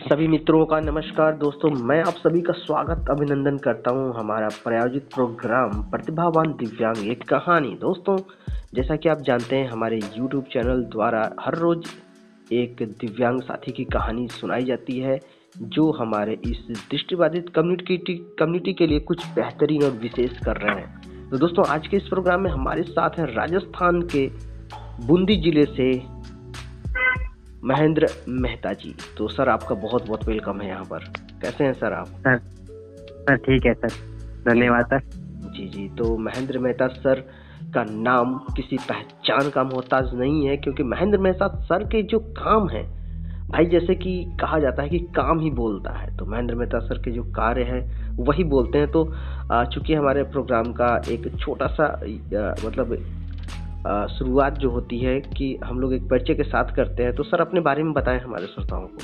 सभी मित्रों का नमस्कार दोस्तों, मैं आप सभी का स्वागत अभिनंदन करता हूं हमारा प्रायोजित प्रोग्राम प्रतिभावान दिव्यांग एक कहानी। दोस्तों, जैसा कि आप जानते हैं हमारे YouTube चैनल द्वारा हर रोज एक दिव्यांग साथी की कहानी सुनाई जाती है जो हमारे इस दृष्टिबाधित कम्युनिटी के लिए कुछ बेहतरीन और विशेष कर रहे हैं। तो दोस्तों, आज के इस प्रोग्राम में हमारे साथ हैं राजस्थान के बूंदी जिले से महेंद्र मेहता जी। तो सर, आपका बहुत बहुत वेलकम है यहाँ पर। कैसे हैं सर आप? सर ठीक है सर, धन्यवाद सर। जी जी। तो महेंद्र मेहता सर का नाम किसी पहचान का मोहताज नहीं है, क्योंकि महेंद्र मेहता सर के जो काम है भाई, जैसे कि कहा जाता है कि काम ही बोलता है, तो महेंद्र मेहता सर के जो कार्य है वही बोलते हैं। तो चूंकि हमारे प्रोग्राम का एक छोटा सा शुरुआत जो होती है कि हम लोग एक परिचय के साथ करते हैं, तो सर अपने बारे में बताएं हमारे श्रोताओं को।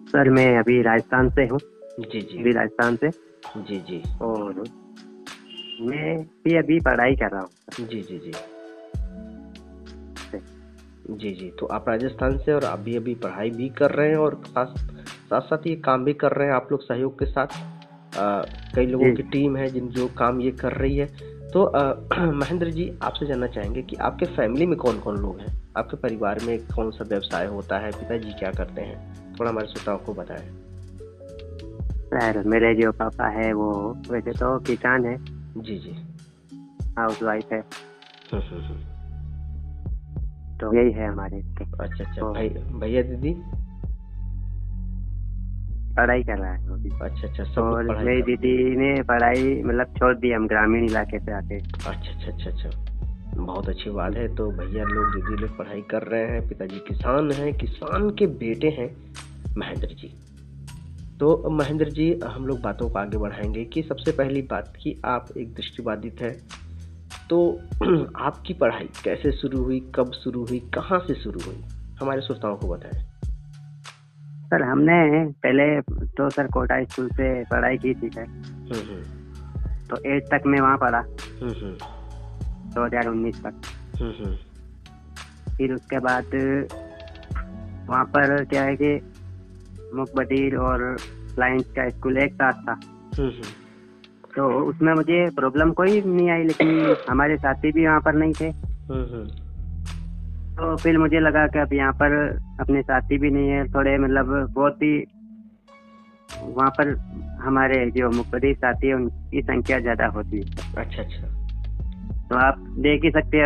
सर मैं अभी राजस्थान से हूँ। जी जी। अभी राजस्थान से। जी जी। और मैं भी अभी पढ़ाई कर रहा हूँ। जी जी जी जी जी। तो आप राजस्थान से और अभी अभी पढ़ाई भी कर रहे हैं और साथ साथ ये काम भी कर रहे हैं आप लोग सहयोग के साथ। कई लोगों की टीम है जो काम ये कर रही है। तो महेंद्र जी, आपसे जानना चाहेंगे कि आपके फैमिली में कौन कौन लोग हैं? आपके परिवार में कौन सा व्यवसाय होता है? पिताजी क्या करते हैं? थोड़ा हमारे श्रोताओं को बताएं। सर मेरे जो पापा है वो वैसे तो किसान है। जी जी। हाउस वाइफ है। तो यही है हमारे। अच्छा अच्छा। भैया दीदी पढ़ाई कर रहा है वो भी। अच्छा अच्छा। सब और पढ़ाई मेरी कर। दीदी ने पढ़ाई छोड़ दी, हम ग्रामीण इलाके से आते। अच्छा अच्छा अच्छा अच्छा, बहुत अच्छी बात है। तो भैया लोग दीदी लोग पढ़ाई कर रहे हैं, पिताजी किसान हैं, किसान के बेटे हैं महेंद्र जी। तो महेंद्र जी, हम लोग बातों को आगे बढ़ाएंगे कि सबसे पहली बात कि आप एक दृष्टिबाधित है, तो आपकी पढ़ाई कैसे शुरू हुई, कब शुरू हुई, कहाँ से शुरू हुई, हमारे श्रोताओं को बताएं। सर हमने पहले तो सर कोटा स्कूल से पढ़ाई की थी सर। तो 8 तक मैं वहाँ पढ़ा। 2019 तक। फिर उसके बाद वहाँ पर क्या है कि मुकबधीर और लाइंस का स्कूल एक साथ था। तो उसमें मुझे प्रॉब्लम कोई नहीं आई, लेकिन हमारे साथी भी वहाँ पर नहीं थे। तो फिर मुझे लगा कि अब यहाँ पर अपने साथी भी नहीं है, थोड़े बहुत ही वहाँ पर हमारे जो मुकबधीर साथी है उनकी संख्या ज्यादा होती है। अच्छा अच्छा। तो आप देख ही सकते हैं,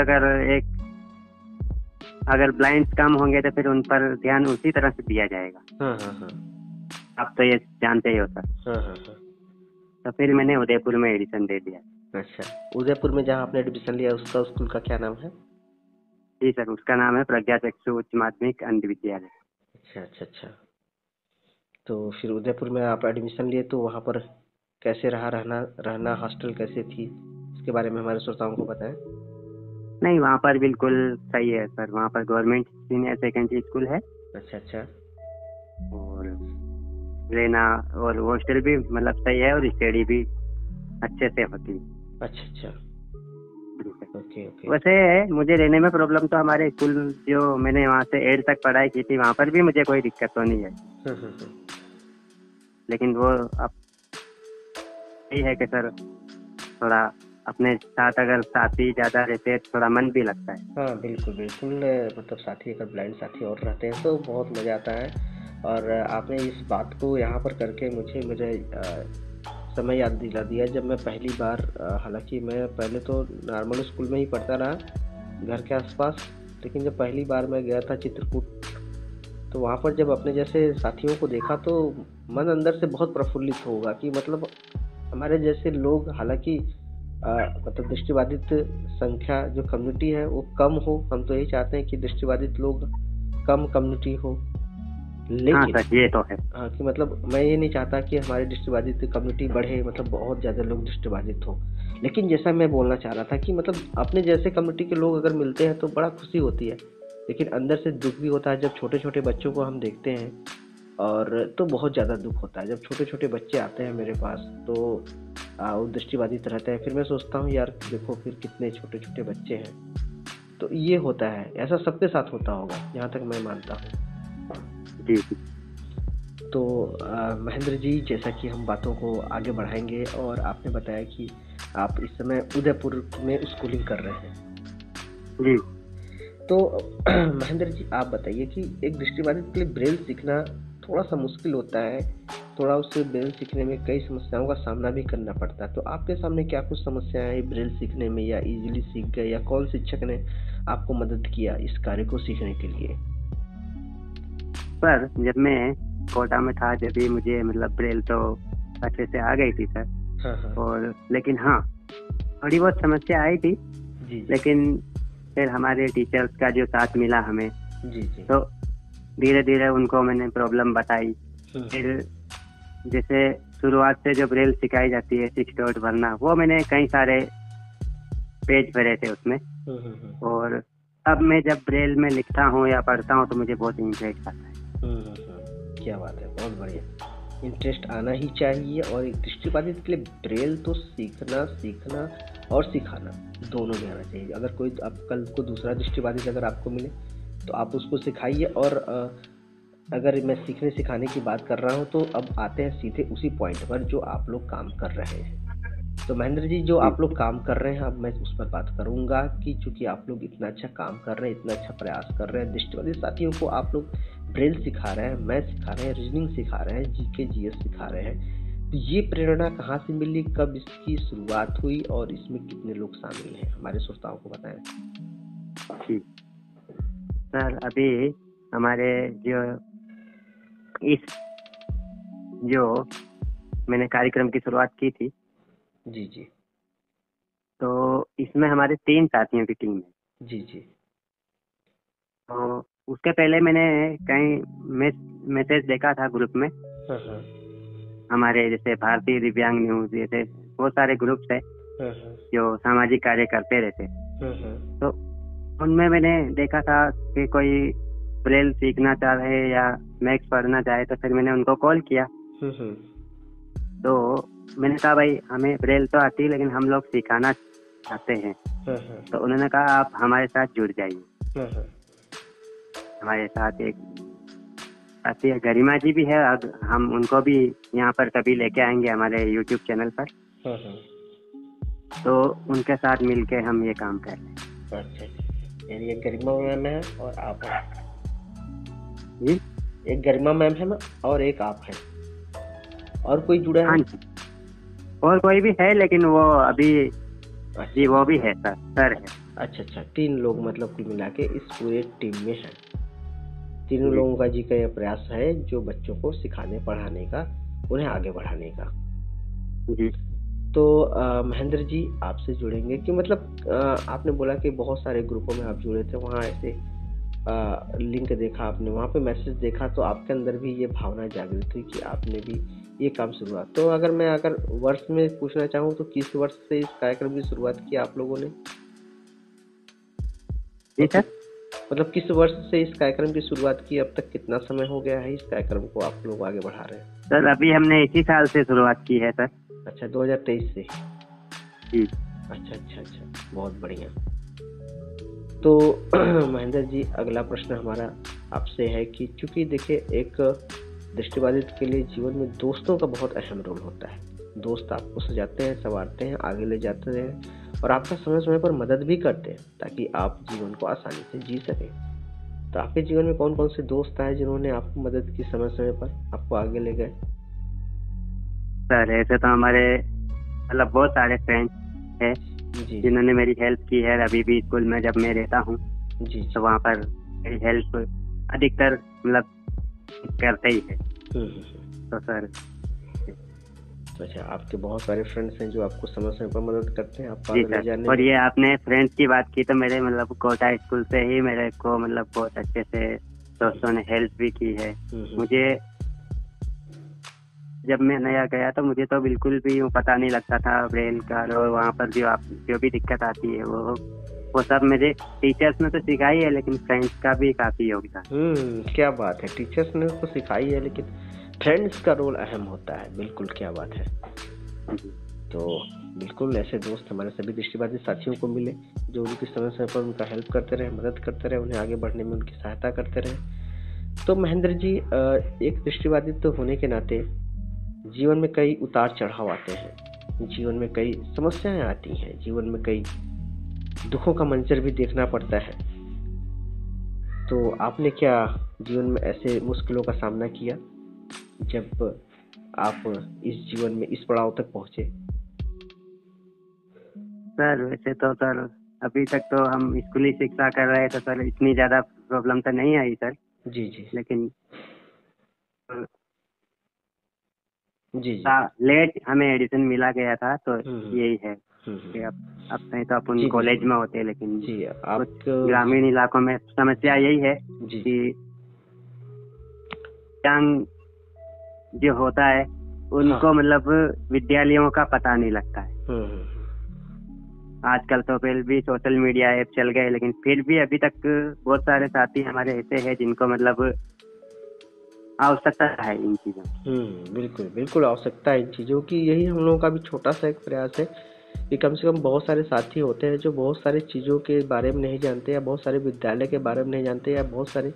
अगर ब्लाइंड्स कम होंगे तो फिर उन पर ध्यान उसी तरह से दिया जाएगा। आप तो ये जानते ही हो सर। तो फिर मैंने उदयपुर में एडमिशन दे दिया। अच्छा, उदयपुर में जहाँ आपने एडमिशन लिया उसका स्कूल का क्या नाम है? जी सर, उसका नाम है प्रज्ञा चक्षु उच्च माध्यमिक अंध विद्यालय। अच्छा अच्छा अच्छा। तो फिर उदयपुर में आप एडमिशन लिए, तो वहाँ पर कैसे रहना हॉस्टल कैसे थी, इसके बारे में हमारे श्रोताओं को बताएं। नहीं, वहाँ पर बिल्कुल सही है सर। वहाँ पर गवर्नमेंट सीनियर सेकेंडरी स्कूल है। अच्छा अच्छा। और रहना और हॉस्टल भी सही है, और स्टडी भी अच्छे से होती है। अच्छा अच्छा। Okay okay. वैसे मुझे रहने में प्रॉब्लम तो हमारे स्कूल जो मैंने वहाँ से 8 तक पढ़ाई की थी वहाँ पर भी मुझे कोई दिक्कत तो नहीं है। लेकिन वो अब यही है कि सर थोड़ा अपने साथ अगर साथी ज्यादा रहते हैं थोड़ा मन भी लगता है। हाँ बिल्कुल बिल्कुल। साथी अगर ब्लाइंड साथी और रहते हैं तो बहुत मजा आता है। और आपने इस बात को यहाँ पर करके मुझे समय याद दिला दिया जब मैं पहली बार, हालांकि मैं पहले तो नॉर्मल स्कूल में ही पढ़ता रहा घर के आसपास, लेकिन जब पहली बार मैं गया था चित्रकूट, तो वहाँ पर जब अपने जैसे साथियों को देखा तो मन अंदर से बहुत प्रफुल्लित होगा कि हमारे जैसे लोग, हालांकि दृष्टिबाधित संख्या जो कम्युनिटी है वो कम हो, हम तो यही चाहते हैं कि दृष्टिबाधित लोग कम कम्युनिटी हो, लेकिन हाँ सर, ये तो है। हाँ कि मैं ये नहीं चाहता कि हमारी दृष्टिबाधित कम्युनिटी बढ़े, बहुत ज़्यादा लोग दृष्टिबाधित हो। लेकिन जैसा मैं बोलना चाह रहा था कि अपने जैसे कम्युनिटी के लोग अगर मिलते हैं तो बड़ा खुशी होती है, लेकिन अंदर से दुख भी होता है जब छोटे छोटे बच्चों को हम देखते हैं, और तो बहुत ज़्यादा दुख होता है जब छोटे छोटे बच्चे आते हैं मेरे पास, तो वो दृष्टिबाधित रहते हैं। फिर मैं सोचता हूँ यार देखो फिर कितने छोटे छोटे बच्चे हैं। तो ये होता है, ऐसा सबके साथ होता होगा जहाँ तक मैं मानता हूँ। जी। तो महेंद्र जी, जैसा कि हम बातों को आगे बढ़ाएंगे, और आपने बताया कि आप इस समय उदयपुर में स्कूलिंग कर रहे हैं जी। तो महेंद्र जी, आप बताइए कि एक दृष्टिबाधित के लिए ब्रेल सीखना थोड़ा सा मुश्किल होता है, थोड़ा उससे ब्रेल सीखने में कई समस्याओं का सामना भी करना पड़ता है। तो आपके सामने क्या कुछ समस्याएं आई ब्रेल सीखने में, या इजीली सीख गए, या कौन शिक्षक ने आपको मदद किया इस कार्य को सीखने के लिए? सर, जब मैं कोटा में था, जब भी मुझे मतलब ब्रेल तो अच्छे से आ गई थी सर। हाँ। और लेकिन हाँ, थोड़ी बहुत समस्या आई थी। जी। लेकिन फिर हमारे टीचर्स का जो साथ मिला हमें, जी। तो धीरे धीरे उनको मैंने प्रॉब्लम बताई। फिर जैसे शुरुआत से जो ब्रेल सिखाई जाती है 6 डॉट भरना, वो मैंने कई सारे पेज भरे थे उसमें। और अब मैं जब ब्रेल में लिखता हूँ या पढ़ता हूँ तो मुझे बहुत इंटरेस्ट आता है। क्या बात है, बहुत बढ़िया। इंटरेस्ट आना ही चाहिए, और एक दृष्टिबाधित के लिए ब्रेल तो सीखना और सिखाना दोनों में आना चाहिए। अगर कोई आप कल को दूसरा दृष्टिबाधित अगर आपको मिले तो आप उसको सिखाइए। और अगर मैं सीखने सिखाने की बात कर रहा हूँ तो अब आते हैं सीधे उसी पॉइंट पर जो आप लोग काम कर रहे हैं। तो महेंद्र जी, जो आप लोग काम कर रहे हैं, अब मैं उस पर बात करूंगा कि चूंकि आप लोग इतना अच्छा काम कर रहे हैं, इतना अच्छा प्रयास कर रहे हैं, दृष्टिबाधित साथियों को आप लोग ब्रेल सिखा रहे हैं, मैथ सिखा रहे हैं, रीजनिंग सिखा रहे हैं, जीके जीएस सिखा रहे हैं, तो ये प्रेरणा कहाँ से मिली, कब इसकी शुरुआत हुई, और इसमें कितने लोग शामिल हैं, हमारे श्रोताओं को बताएं। सर, अभी हमारे जो मैंने कार्यक्रम की शुरुआत की थी, जी, तो इसमें हमारे 3 साथियों की टीम है। जी। तो उसके पहले मैंने कहीं मैसेज देखा था ग्रुप में। हाँ। हमारे जैसे भारतीय दिव्यांग न्यूज, जैसे बहुत सारे ग्रुप्स है जो सामाजिक कार्य करते रहते। तो उनमें मैंने देखा था कि कोई ब्रेल सीखना चाहे या मैथ्स पढ़ना चाहे, तो फिर मैंने उनको कॉल किया। तो मैंने कहा, भाई हमें ब्रेल तो आती है लेकिन हम लोग सिखाना चाहते हैं। तो उन्होंने कहा, आप हमारे साथ जुड़ जाइए। हमारे साथ एक साथी गरिमा जी भी है, हम उनको भी यहाँ पर कभी लेके आएंगे हमारे YouTube चैनल पर। तो उनके साथ मिलके हम ये काम कर रहे हैं। अच्छा, यानी एक गरिमा मैम है और आप हैं जी? एक गरिमा मैम है और एक आप हैं, और कोई जुड़ा है? हाँ जी, और कोई भी है लेकिन वो अभी जी वो भी है सर है। अच्छा, 3 लोग मतलब कुल मिला के इस पूरे टीम में हैं। तीनों लोगों का जी का यह प्रयास है जो बच्चों को सिखाने पढ़ाने का, उन्हें आगे बढ़ाने का। जी। तो महेंद्र जी, आपसे जुड़ेंगे कि मतलब आपने बोला कि बहुत सारे ग्रुपों में आप जुड़े थे, वहाँ ऐसे लिंक देखा आपने, वहाँ पे मैसेज देखा, तो आपके अंदर भी ये भावना जागृत हुई कि आपने भी ये काम शुरुआत। तो अगर वर्ष में पूछना चाहूँ तो किस वर्ष से इस कार्यक्रम की शुरुआत की आप लोगों ने? जी सर, मतलब किस वर्ष से इस कार्यक्रम की शुरुआत की, अब तक कितना समय हो गया है इस कार्यक्रम को आप लोग आगे बढ़ा रहे हैं? सर अभी हमने इसी साल से शुरुआत की है सर। अच्छा, 2023 से? जी। अच्छा, बहुत बढ़िया। तो महेंद्र जी, अगला प्रश्न हमारा आपसे है कि चूंकि देखिए, एक दृष्टिबाधित के लिए जीवन में दोस्तों का बहुत अहम रोल होता है। दोस्त आपको सजाते हैं, संवारते हैं, आगे ले जाते हैं, और आपका समय समय पर मदद भी करते हैं ताकि आप जीवन को आसानी से जी सकें। तो आपके जीवन में कौन कौन से दोस्त आए जिन्होंने आपको मदद की समय समय पर, आपको आगे ले गए? सर ऐसे तो हमारे मतलब बहुत सारे फ्रेंड्स हैं जिन्होंने मेरी हेल्प की है। अभी भी स्कूल में जब मैं रहता हूँ तो वहाँ पर मेरी हेल्प अधिकतर मतलब करते ही है। तो सर अच्छा, आपके बहुत सारे फ्रेंड्स हैं जो आपको समय समय पर मदद करते हैं आपको आगे ले जाने। और ये आपने फ्रेंड्स की बात की तो मेरे मतलब कोटा स्कूल से ही मेरे को मतलब बहुत अच्छे से दोस्तों ने हेल्प भी की है। मुझे जब मैं नया गया तो मुझे तो बिल्कुल भी पता नहीं लगता था ब्रेल का, और वहाँ पर जो भी दिक्कत आती है वो सब मेरे टीचर्स ने तो सिखाई है, लेकिन फ्रेंड्स का भी काफी योगदान। क्या बात है, टीचर्स ने तो सिखाई है लेकिन फ्रेंड्स का रोल अहम होता है। बिल्कुल, क्या बात है। तो बिल्कुल ऐसे दोस्त हमारे सभी दृष्टिबाधित साथियों को मिले जो उनकी समय समय पर उनका हेल्प करते रहे, मदद करते रहे, उन्हें आगे बढ़ने में उनकी सहायता करते रहे। तो महेंद्र जी, एक दृष्टिबाधित तो होने के नाते जीवन में कई उतार चढ़ाव आते हैं, जीवन में कई समस्याएं आती हैं, जीवन में कई दुखों का मंजर भी देखना पड़ता है। तो आपने क्या जीवन में ऐसे मुश्किलों का सामना किया जब आप इस जीवन में इस पड़ाव तक पहुंचे? सर वैसे तो सर अभी तक तो हम स्कूली शिक्षा कर रहे हैं, तो सर इतनी ज्यादा प्रॉब्लम तो नहीं आई सर। जी जी लेकिन जी जी लेट हमें एडिशन मिला गया था, तो यही है कि अब कहीं तो अपन कॉलेज में होते हैं, लेकिन जी आप ग्रामीण इलाकों में समस्या यही है कि यंग जो होता है उनको मतलब विद्यालयों का पता नहीं लगता है। आजकल तो फिर भी सोशल मीडिया ऐप चल गए, लेकिन फिर भी अभी तक बहुत सारे साथी हमारे ऐसे हैं जिनको मतलब आवश्यकता है इन चीजों। बिल्कुल बिल्कुल आवश्यकता है इन चीज़ों की। यही हम लोगों का भी छोटा सा एक प्रयास है कि कम से कम बहुत सारे साथी होते हैं जो बहुत सारी चीज़ों के बारे में नहीं जानते, या बहुत सारे विद्यालय के बारे में नहीं जानते, या बहुत सारी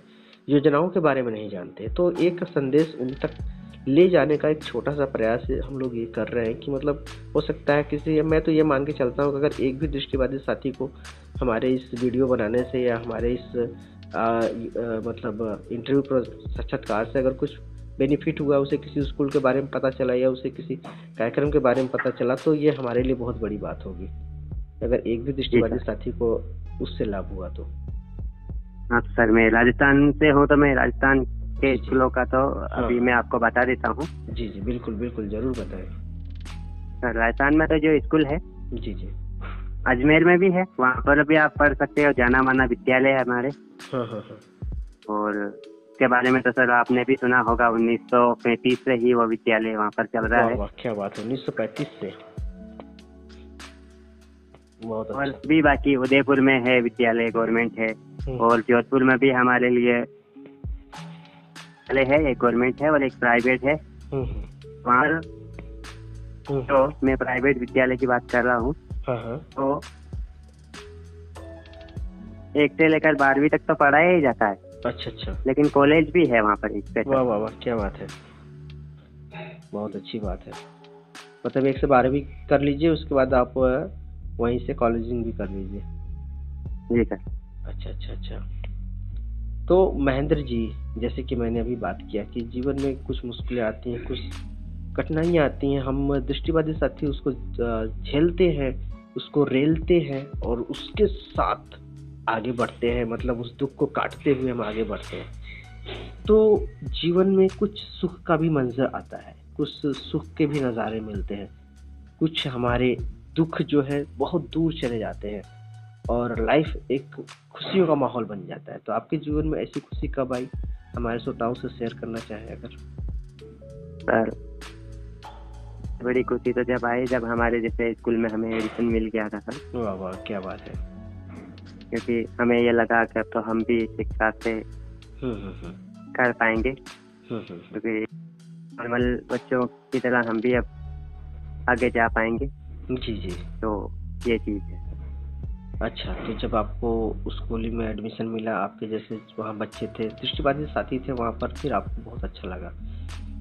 योजनाओं के बारे में नहीं जानते। तो एक संदेश उन तक ले जाने का एक छोटा सा प्रयास हम लोग ये कर रहे हैं कि मतलब हो सकता है किसी, मैं तो ये मान के चलता हूँ कि अगर एक भी दृष्टिबाधित साथी को हमारे इस वीडियो बनाने से या हमारे इस मतलब इंटरव्यू पर साक्षात्कार से अगर कुछ बेनिफिट हुआ, उसे किसी स्कूल के बारे में पता चला या उसे किसी कार्यक्रम के बारे में पता चला, तो ये हमारे लिए बहुत बड़ी बात होगी अगर एक भी दृष्टिबाधित साथी को उससे लाभ हुआ तो। हाँ सर, मैं राजस्थान से हूँ, तो मैं राजस्थान के स्कूलों का तो अभी मैं आपको बता देता हूँ। जी जी बिल्कुल बिल्कुल जरूर बताएं। सर राजस्थान में तो जो स्कूल है जी जी अजमेर में भी है, वहाँ पर भी आप पढ़ सकते हो, जाना माना विद्यालय है हमारे। और के बारे में तो सर आपने भी सुना होगा, 1935 से ही वो विद्यालय वहाँ पर चल रहा है। क्या बात है, 1935 से। बहुत और भी बाकी उदयपुर में है विद्यालय, गवर्नमेंट है, और जोधपुर में भी हमारे लिए है, एक गवर्नमेंट है और एक प्राइवेट है। वहाँ तो मैं प्राइवेट विद्यालय की बात कर रहा हूँ, तो 1 से लेकर 12वीं तक तो पढ़ाया ही जाता है। अच्छा, लेकिन कॉलेज भी है वहाँ पर। वाह वाह वाह, क्या बात है, बहुत अच्छी बात है। मतलब 1 से 12वीं कर लीजिए, उसके बाद आप वहीं से कॉलेजिंग भी कर लीजिए। जी सर। अच्छा। तो महेंद्र जी, जैसे कि मैंने अभी बात किया कि जीवन में कुछ मुश्किलें आती हैं, कुछ कठिनाइयाँ आती हैं, हम दृष्टिबाधित साथी उसको झेलते हैं, उसको रेलते हैं और उसके साथ आगे बढ़ते हैं, मतलब उस दुख को काटते हुए हम आगे बढ़ते हैं। तो जीवन में कुछ सुख का भी मंजर आता है, कुछ सुख के भी नज़ारे मिलते हैं, कुछ हमारे दुख जो है बहुत दूर चले जाते हैं और लाइफ एक खुशियों का माहौल बन जाता है। तो आपके जीवन में ऐसी खुशी कब आई, हमारे श्रोताओं से शेयर करना चाहें अगर? सर बड़ी खुशी तो जब आई जब हमारे जैसे स्कूल में हमें एडमिशन मिल गया था सर। वाह वाह, क्या बात है। क्योंकि हमें ये लगा कि अब तो हम भी शिक्षा से कर पाएंगे, क्योंकि नॉर्मल बच्चों की तरह हम भी अब आगे जा पाएंगे। जी। तो ये चीज़ है। अच्छा, तो जब आपको स्कूल में एडमिशन मिला, आपके जैसे वहाँ बच्चे थे, दृष्टिबाधित साथी थे वहाँ पर, फिर आपको बहुत अच्छा लगा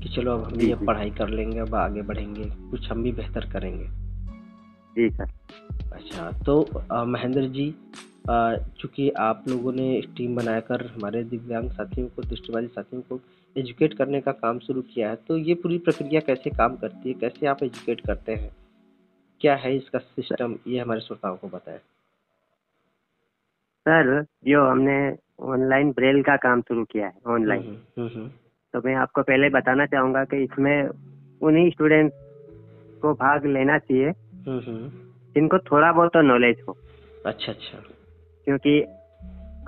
कि चलो अब हम भी अब पढ़ाई कर लेंगे, अब आगे बढ़ेंगे, कुछ हम भी बेहतर करेंगे। जी सर। अच्छा, तो महेंद्र जी, चूँकि आप लोगों ने एक टीम बनाकर हमारे दिव्यांग साथियों को, दृष्टिबाधित साथियों को एजुकेट करने का काम शुरू किया है, तो ये पूरी प्रक्रिया कैसे काम करती है, कैसे आप एजुकेट करते हैं, क्या है इसका सिस्टम, ये हमारे श्रोताओं को बताएं। सर जो हमने ऑनलाइन ब्रेल का काम शुरू किया है, ऑनलाइन, तो मैं आपको पहले बताना चाहूँगा कि इसमें उन्हीं स्टूडेंट को भाग लेना चाहिए जिनको थोड़ा बहुत तो नॉलेज हो। अच्छा, क्योंकि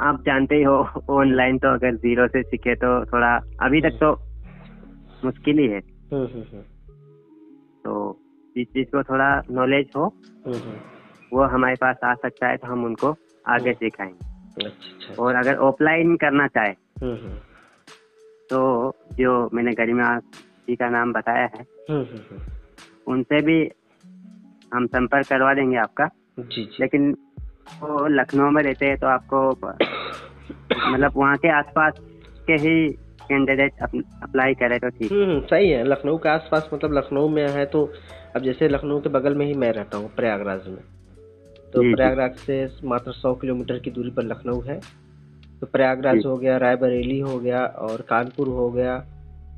आप जानते ही हो ऑनलाइन तो अगर 0 से सीखे तो थोड़ा अभी तक तो मुश्किल ही है। तो जिस चीज को थोड़ा नॉलेज हो वो हमारे पास आ सकता है, तो हम उनको आगे सिखाएंगे। अच्छा। और अगर ऑफलाइन करना चाहे तो जो मैंने गरिमा जी का नाम बताया है, उनसे भी हम संपर्क करवा देंगे आपका। जी। लेकिन वो लखनऊ में रहते हैं, तो आपको मतलब वहाँ के आसपास के ही कैंडिडेट अप्लाई करे तो ठीक। सही है। लखनऊ के आसपास, मतलब लखनऊ में है तो अब जैसे लखनऊ के बगल में ही मैं रहता हूँ प्रयागराज में, तो प्रयागराज से मात्र 100 किलोमीटर की दूरी पर लखनऊ है। तो प्रयागराज हो गया, रायबरेली हो गया, और कानपुर हो गया,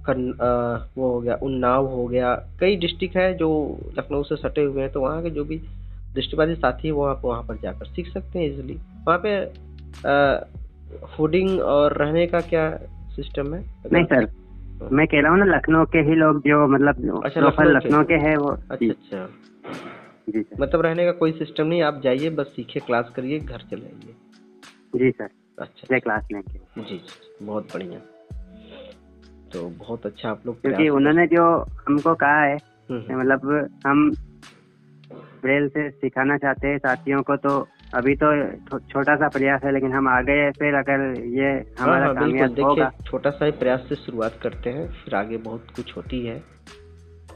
वो हो गया, उन्नाव हो गया, कई डिस्ट्रिक्ट है जो लखनऊ से सटे हुए हैं। तो वहाँ के जो भी दृष्टिबाधित साथी है वो आप वहाँ पर जाकर सीख सकते हैं इजीली। वहाँ पे फूडिंग और रहने का क्या सिस्टम है? नहीं सर, मैं कह रहा हूँ ना, लखनऊ के ही लोग जो मतलब लखनऊ के है वो। अच्छा जी, मतलब रहने का कोई सिस्टम नहीं, आप जाइए बस सीखे, क्लास करिए, घर चले आइए। जी सर। अच्छा, क्लास लेंगे। जी, बहुत बढ़िया। तो बहुत अच्छा आप लोग, क्योंकि उन्होंने जो हमको कहा है, मतलब हम ब्रेल से सिखाना चाहते हैं साथियों को, तो अभी तो छोटा सा प्रयास है, लेकिन हम आगे फिर अगर ये हमारा कामयाब होगा, छोटा सा ही प्रयास से शुरुआत करते हैं, फिर आगे बहुत कुछ होती है।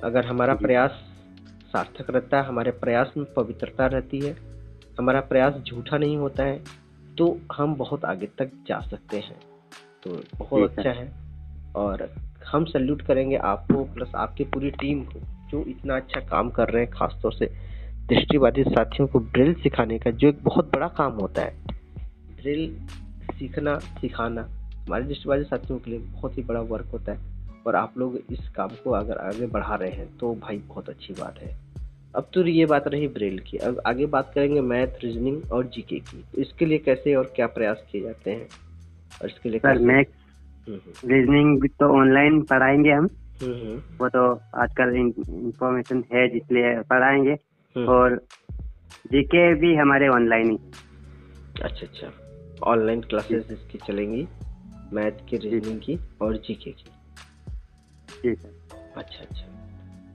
अगर हमारा प्रयास सार्थक रहता है, हमारे प्रयास में पवित्रता रहती है, हमारा प्रयास झूठा नहीं होता है, तो हम बहुत आगे तक जा सकते हैं। तो बहुत अच्छा है, और हम सैल्यूट करेंगे आपको प्लस आपकी पूरी टीम को जो इतना अच्छा काम कर रहे हैं, खासतौर से दृष्टिबाधित साथियों को ब्रेल सिखाने का, जो एक बहुत बड़ा काम होता है। ब्रेल सीखना सिखाना हमारे दृष्टिबाधित साथियों के लिए बहुत ही बड़ा वर्क होता है, और आप लोग इस काम को अगर आगे बढ़ा रहे हैं तो भाई बहुत अच्छी बात है। अब तो ये बात रही ब्रेल की, अब आगे बात करेंगे मैथ, रीजनिंग और जीके की। इसके लिए कैसे और क्या प्रयास किए जाते हैं, और इसके लिए सर मैथ रीजनिंग तो ऑनलाइन पढ़ाएंगे हम, वो तो आजकल इंफॉर्मेशन है इसलिए पढ़ाएंगे, और जीके भी हमारे ऑनलाइन ही। अच्छा, ऑनलाइन क्लासेस इसकी चलेंगी, मैथ की, रीजनिंग की और जीके की। जी सर। अच्छा,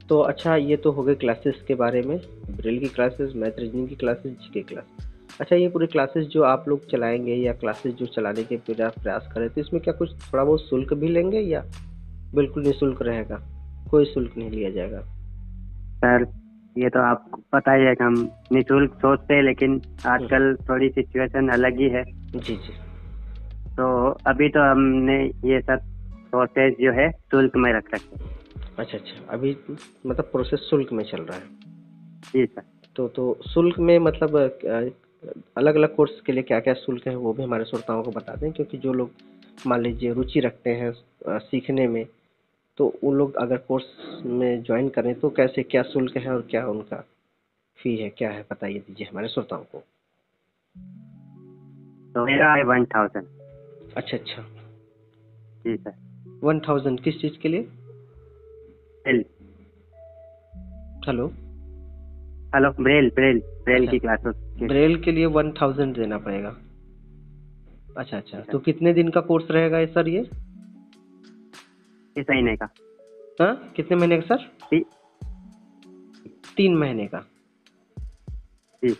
तो अच्छा, ये तो हो गए क्लासेस के बारे में, ब्रेल की क्लासेस, मैथ, रीजनिंग की क्लासेस, जीके क्लास। अच्छा, ये पूरे क्लासेस जो आप लोग चलाएंगे या क्लासेस जो चलाने के प्रयास करें, तो इसमें क्या कुछ थोड़ा बहुत शुल्क भी लेंगे या बिल्कुल निःशुल्क रहेगा? कोई शुल्क नहीं लिया जाएगा? सर ये तो आपको पता ही है कि हम निःशुल्क सोचते हैं, लेकिन आजकल थोड़ी सिचुएशन अलग ही है। जी, तो अभी तो हमने ये सब प्रोसेस जो है शुल्क में रख रखे। अच्छा, अभी मतलब प्रोसेस शुल्क में चल रहा है? जी सर। तो शुल्क में मतलब अलग अलग कोर्स के लिए क्या क्या शुल्क है वो भी हमारे श्रोताओं को बता दें, क्योंकि जो लोग मान लीजिए रुचि रखते हैं सीखने में, तो उन लोग अगर कोर्स में ज्वाइन करें तो कैसे, क्या शुल्क है और क्या उनका फी है, क्या है, बताइए दीजिए हमारे श्रोताओं को। तो मेरा है 1000। अच्छा। जी सर। 1000 किस चीज के लिए? हेलो, ब्रेल की क्लासेस। ब्रेल के लिए 1000 देना पड़ेगा। अच्छा, तो कितने दिन का कोर्स रहेगा ये सर? ये इस महीने का। हाँ, कितने महीने का सर? 3 महीने का। जी।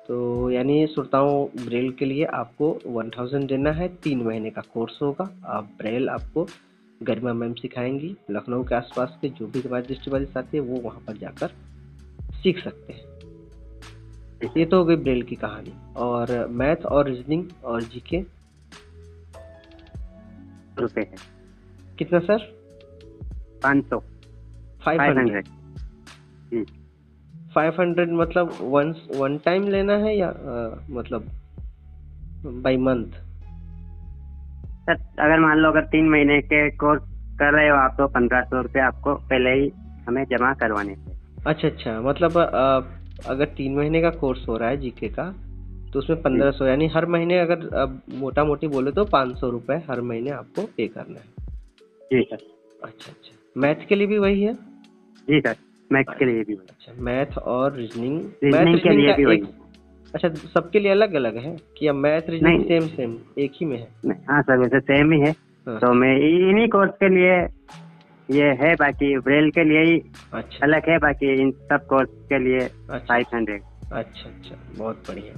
तो यानी श्रोताओं, ब्रेल के लिए आपको 1000 देना है, 3 महीने का कोर्स होगा। आप ब्रेल आपको गरिमा मैम सिखाएंगी। लखनऊ के आसपास के जो भी हमारे दृष्टिबाधित साथी है वो वहाँ पर जाकर सीख सकते हैं। ये तो हो गई ब्रेल की कहानी। और मैथ और रीजनिंग और जीके रुपए है। कितना सर? 500। 500। 500 मतलब वन टाइम लेना है या मतलब बाई मंथ? सर अगर मान लो अगर 3 महीने के कोर्स कर रहे हो आप, तो 1500 रुपये आपको पहले ही हमें जमा करवाने थे। अच्छा, मतलब अगर 3 महीने का कोर्स हो रहा है जीके का, तो उसमें 1500, यानी हर महीने अगर मोटा मोटी बोले तो 500 रुपये हर महीने आपको पे करना है। जी सर। अच्छा, मैथ के लिए भी वही है? जी सर, मैथ के लिए भी। अच्छा, मैथ और रीजनिंग के लिए भी वही। अच्छा, सबके लिए अलग अलग है कि मैथ रीजनिंग सेम एक ही में है? हाँ सर, वैसे सेम ही है। तो मैं इन्हीं कोर्स के लिए ये है, बाकी ब्रेल के लिए ही अलग है, बाकी इन सब कोर्स के लिए 500। अच्छा, बहुत बढ़िया।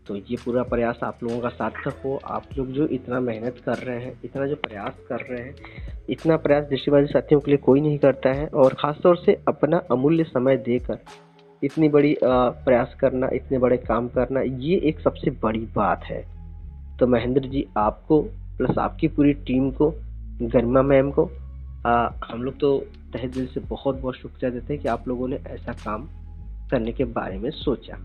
तो ये पूरा प्रयास आप लोगों का सार्थक हो। आप लोग जो इतना मेहनत कर रहे हैं, इतना जो प्रयास कर रहे हैं, इतना प्रयास दृष्टिबाधित साथियों के लिए कोई नहीं करता है, और ख़ासतौर से अपना अमूल्य समय देकर इतनी बड़ी प्रयास करना, इतने बड़े काम करना, ये एक सबसे बड़ी बात है। तो महेंद्र जी, आपको प्लस आपकी पूरी टीम को गरिमा मैम को हम लोग तो तहे दिल से बहुत बहुत शुक्रिया देते हैं कि आप लोगों ने ऐसा काम करने के बारे में सोचा।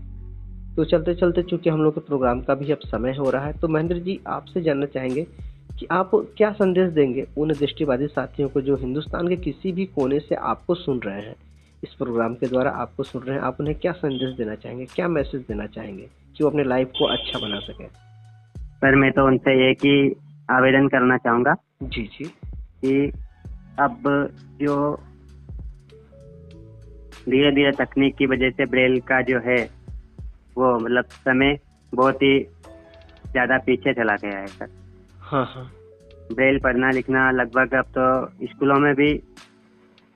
तो चलते चलते चूंकि हम लोग के प्रोग्राम का भी अब समय हो रहा है, तो महेंद्र जी आपसे जानना चाहेंगे कि आप क्या संदेश देंगे उन दृष्टिबाधित साथियों को जो हिंदुस्तान के किसी भी कोने से आपको सुन रहे हैं, इस प्रोग्राम के द्वारा आपको सुन रहे हैं, आप उन्हें क्या संदेश देना चाहेंगे, क्या मैसेज देना चाहेंगे कि वो अपने लाइफ को अच्छा बना सके? सर मैं तो उनसे एक ही आवेदन करना चाहूँगा जी जी कि अब जो धीरे धीरे तकनीक की वजह से ब्रेल का जो है वो मतलब समय बहुत ही ज्यादा पीछे चला गया है सर। हाँ हाँ। ब्रेल पढ़ना लिखना लगभग अब तो स्कूलों में भी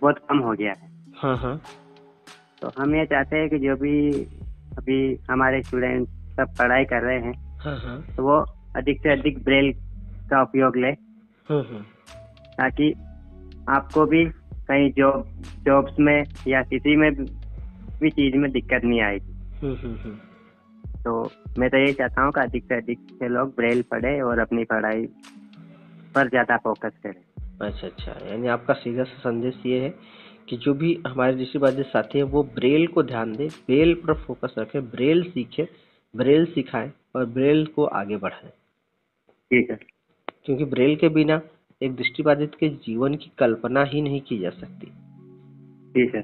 बहुत कम हो गया है। हाँ हाँ। तो हम ये चाहते हैं कि जो भी अभी हमारे स्टूडेंट सब पढ़ाई कर रहे हैं, हाँ हाँ। तो वो अधिक से अधिक ब्रेल का उपयोग ले, ताकि आपको भी कहीं जॉब्स में या किसी में भी चीज में दिक्कत नहीं आएगी। तो मैं तो ये चाहता हूँ कि अधिक से अधिक से लोग ब्रेल पढ़े और अपनी पढ़ाई पर ज्यादा फोकस करें। अच्छा, यानी आपका सीधा सा संदेश ये है कि जो भी हमारे दृष्टिबाधित साथी है वो ब्रेल को ध्यान दे, ब्रेल पर फोकस रखे, ब्रेल सीखे, ब्रेल सिखाए और ब्रेल को आगे बढ़ाए। ठीक है। क्योंकि ब्रेल के बिना एक दृष्टिबाधित के जीवन की कल्पना ही नहीं की जा सकती। ठीक है।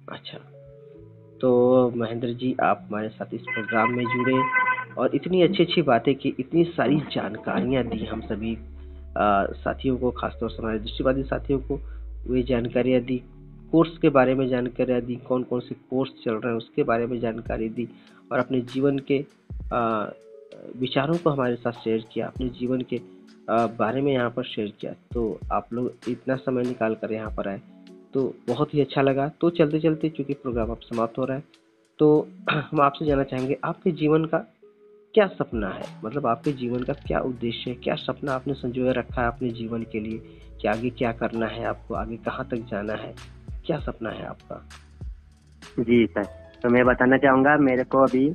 अच्छा, तो महेंद्र जी आप हमारे साथ इस प्रोग्राम में जुड़े और इतनी अच्छी अच्छी बातें की, इतनी सारी जानकारियां दी हम सभी साथियों को, खासतौर से हमारे दृष्टिबाधित साथियों को वे जानकारियां दी, कोर्स के बारे में जानकारियां दी, कौन कौन से कोर्स चल रहे हैं उसके बारे में जानकारी दी और अपने जीवन के विचारों को हमारे साथ शेयर किया, अपने जीवन के बारे में यहाँ पर शेयर किया। तो आप लोग इतना समय निकाल कर यहाँ पर आए तो बहुत ही अच्छा लगा। तो चलते चलते चूँकि प्रोग्राम अब समाप्त हो रहा है, तो हम आपसे जानना चाहेंगे आपके जीवन का क्या सपना है, मतलब आपके जीवन का क्या उद्देश्य है, क्या सपना आपने संजोए रखा है अपने जीवन के लिए कि आगे क्या करना है आपको, आगे कहाँ तक जाना है, क्या सपना है आपका? जी सर, तो मैं बताना चाहूँगा मेरे को अभी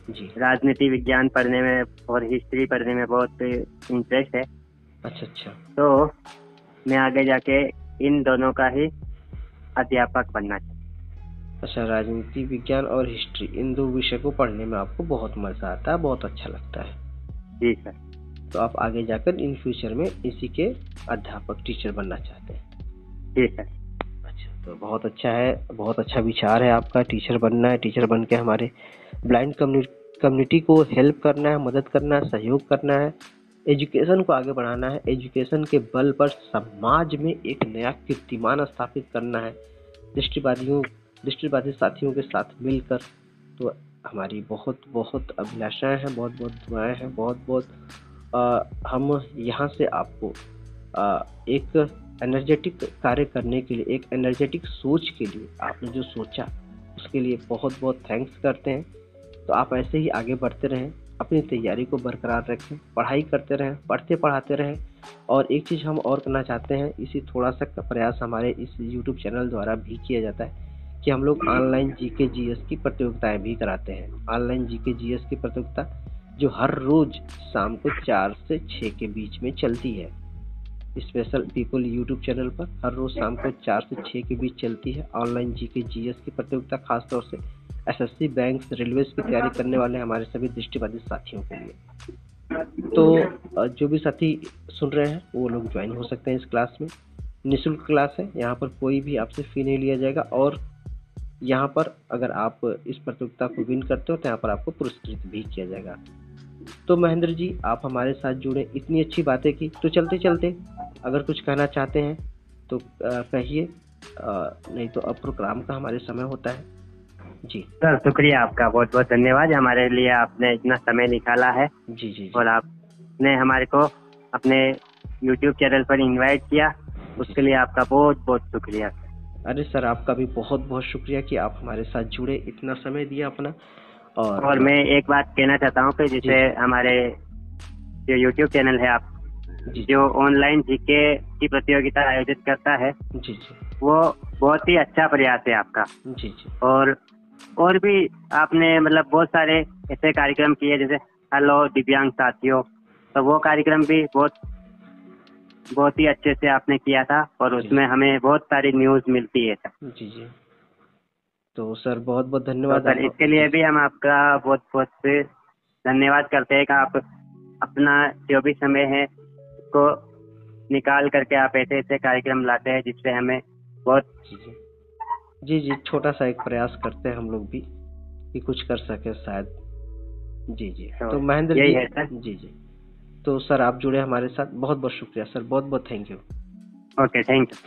जी राजनीति विज्ञान पढ़ने में और हिस्ट्री पढ़ने में बहुत इंटरेस्ट है। अच्छा। तो मैं आगे जाके इन दोनों का ही अध्यापक बनना चाहता हूँ। अच्छा, राजनीति विज्ञान और हिस्ट्री, इन दो विषय को पढ़ने में आपको बहुत मजा आता है, बहुत अच्छा लगता है? जी सर। तो आप आगे जाकर इन फ्यूचर में इसी के अध्यापक, टीचर बनना चाहते हैं? जी सर। अच्छा, तो बहुत अच्छा है, बहुत अच्छा विचार है आपका, टीचर बनना है, टीचर बन के हमारे ब्लाइंड कम्युनिटी को हेल्प करना है, मदद करना है, सहयोग करना है, एजुकेशन को आगे बढ़ाना है, एजुकेशन के बल पर समाज में एक नया कीर्तिमान स्थापित करना है दृष्टिबाधित साथियों के साथ मिलकर। तो हमारी बहुत बहुत अभिलाषाएं हैं, बहुत बहुत दुआएं हैं, बहुत बहुत हम यहाँ से आपको एक एनर्जेटिक कार्य करने के लिए, एक एनर्जेटिक सोच के लिए आपने जो सोचा उसके लिए बहुत बहुत थैंक्स करते हैं। तो आप ऐसे ही आगे बढ़ते रहें, अपनी तैयारी को बरकरार रखें, पढ़ाई करते रहें, पढ़ते पढ़ाते रहें। और एक चीज़ हम और करना चाहते हैं, इसी थोड़ा सा प्रयास हमारे इस YouTube चैनल द्वारा भी किया जाता है कि हम लोग ऑनलाइन जीके जीएस की प्रतियोगिताएं भी कराते हैं। ऑनलाइन जीके जीएस की प्रतियोगिता जो हर रोज शाम को 4 से 6 के बीच में चलती है, स्पेशल पीपल यूट्यूब चैनल पर हर रोज शाम को 4 से 6 के बीच चलती है ऑनलाइन जीके जीएस की प्रतियोगिता, खासतौर से एसएससी, बैंक्स, रेलवेज की तैयारी करने वाले हमारे सभी दृष्टिबाधित साथियों के लिए। तो जो भी साथी सुन रहे हैं वो लोग ज्वाइन हो सकते हैं इस क्लास में। निःशुल्क क्लास है, यहाँ पर कोई भी आपसे फी नहीं लिया जाएगा और यहाँ पर अगर आप इस प्रतियोगिता को विन करते हो तो यहाँ पर आपको पुरस्कृत भी किया जाएगा। तो महेंद्र जी आप हमारे साथ जुड़े, इतनी अच्छी बातें की। तो चलते चलते अगर कुछ कहना चाहते हैं तो कहिए, नहीं तो अब प्रोग्राम का हमारे समय होता है। जी सर, शुक्रिया आपका, बहुत बहुत धन्यवाद, हमारे लिए आपने इतना समय निकाला है। जी। और आपने हमारे को अपने YouTube चैनल पर इनवाइट किया, उसके लिए आपका बहुत बहुत शुक्रिया। अरे सर, आपका भी बहुत बहुत शुक्रिया कि आप हमारे साथ जुड़े, इतना समय दिया अपना। और मैं एक बात कहना चाहता हूँ कि जैसे हमारे जो YouTube चैनल है आप जो ऑनलाइन जीके की प्रतियोगिता आयोजित करता है, जी, वो बहुत ही अच्छा प्रयास है आपका। जी। और भी आपने मतलब बहुत सारे ऐसे कार्यक्रम किए जैसे हेलो दिव्यांग साथियों, तो वो कार्यक्रम भी बहुत बहुत ही अच्छे से आपने किया था और उसमें हमें बहुत सारी न्यूज़ मिलती है सर। जी जी। तो सर बहुत बहुत तो धन्यवाद सर इसके लिए भी हम आपका बहुत बहुत से धन्यवाद करते हैं कि आप अपना जो भी समय है उसको निकाल करके आप ऐसे ऐसे कार्यक्रम लाते हैं जिससे हमें बहुत। जी जी जी जी, छोटा सा एक प्रयास करते हैं हम लोग भी कि कुछ कर सके शायद। जी जी। तो महेंद्र यही जी। है सर। जी जी। तो सर आप जुड़े हमारे साथ, बहुत बहुत शुक्रिया सर, बहुत बहुत thank you. Okay, thank you.